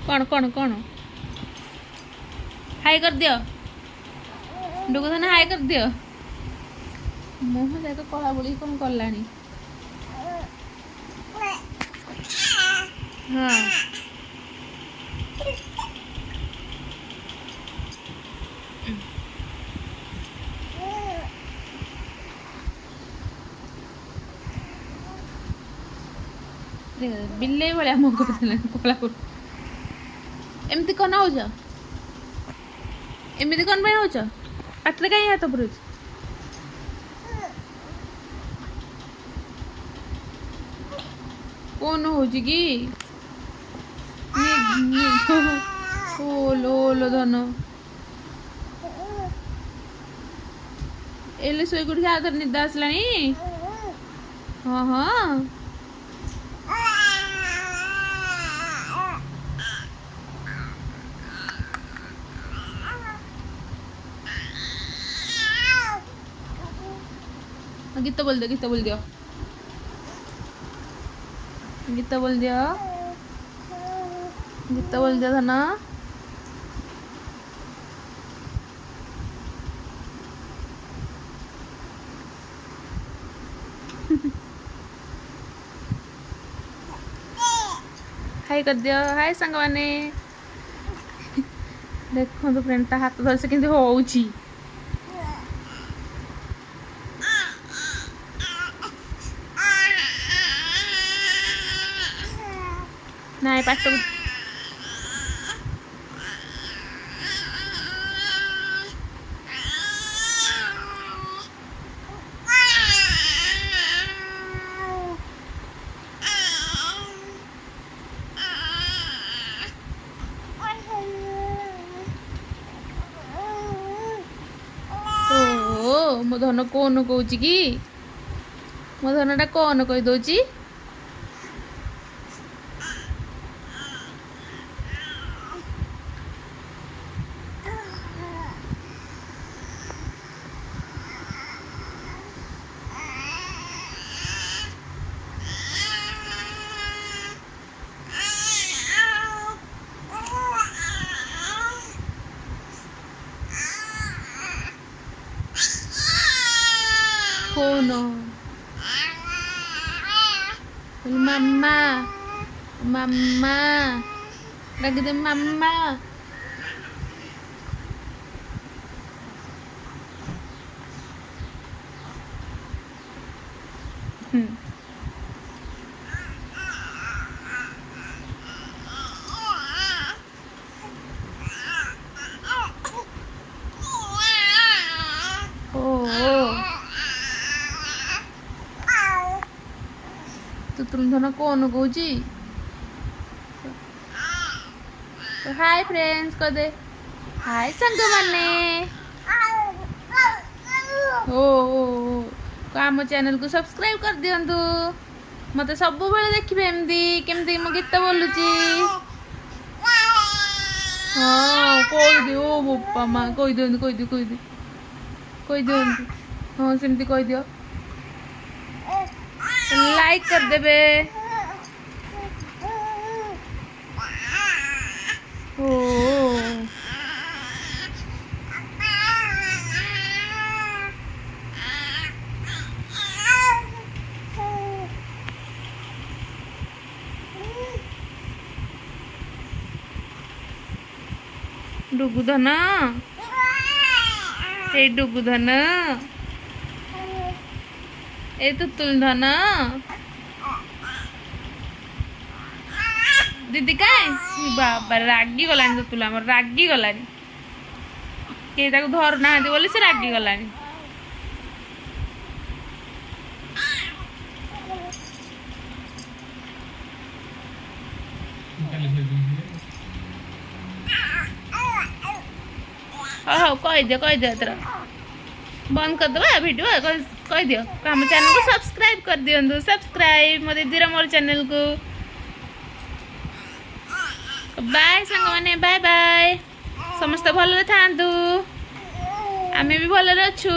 कौन कौन कौन हाई कर दियो डुगु धन हाई कर दियो मुह देख कला बोली कौन कलानी हाँ बिल्ले भाया मुख कला एमती कौन हो एमती कौन हो पाटे कहीं हाथ पुर कौन हो लो धन एले शोक उठ आदर निदा आसला हाँ हाँ गीत बोल दियो गीत बोल दियो गीत बोल दियो गीत बोल दियो धन हाय कर दियो हाय संग माने देखो तो फ्रेंड ता हाथ धर से केंती होउची नाई पाट मो धन कौन कौच कि मो धनटा कौन कहीदे कौन मम्मा मम्मा लग दे मम्मा तो तुम धन कौन कौच हाय फ्रेंड्स कह दे हाय संग माने आम चैनल को सब्सक्राइब कर दियंतु मते सब बेले देखिबे एमदी केमदी मो गीत बोलुची हाँ कह दे ओ बोपा माँ कह दियंतु कह दियो कह दियो कह दियंतु हाँ सेमती कह दियो लाइक कर देबे ओ डुगु धन ए डुगु धन ए तुतुल धन दीदी कहीं बाबा रागी गलानी तुतुल आम रागी गलानी के धर ना बोली से रागी गलानी हाँ कह दियो एथर बंद कर दबा वीडियो कह दियो आम चैनल को सब्सक्राइब कर दियंतु सब्सक्राइब मो दीदी मोर चैनल को बाय संग माने बाय बाय समस्त भल था आमे भी भल अच्छू।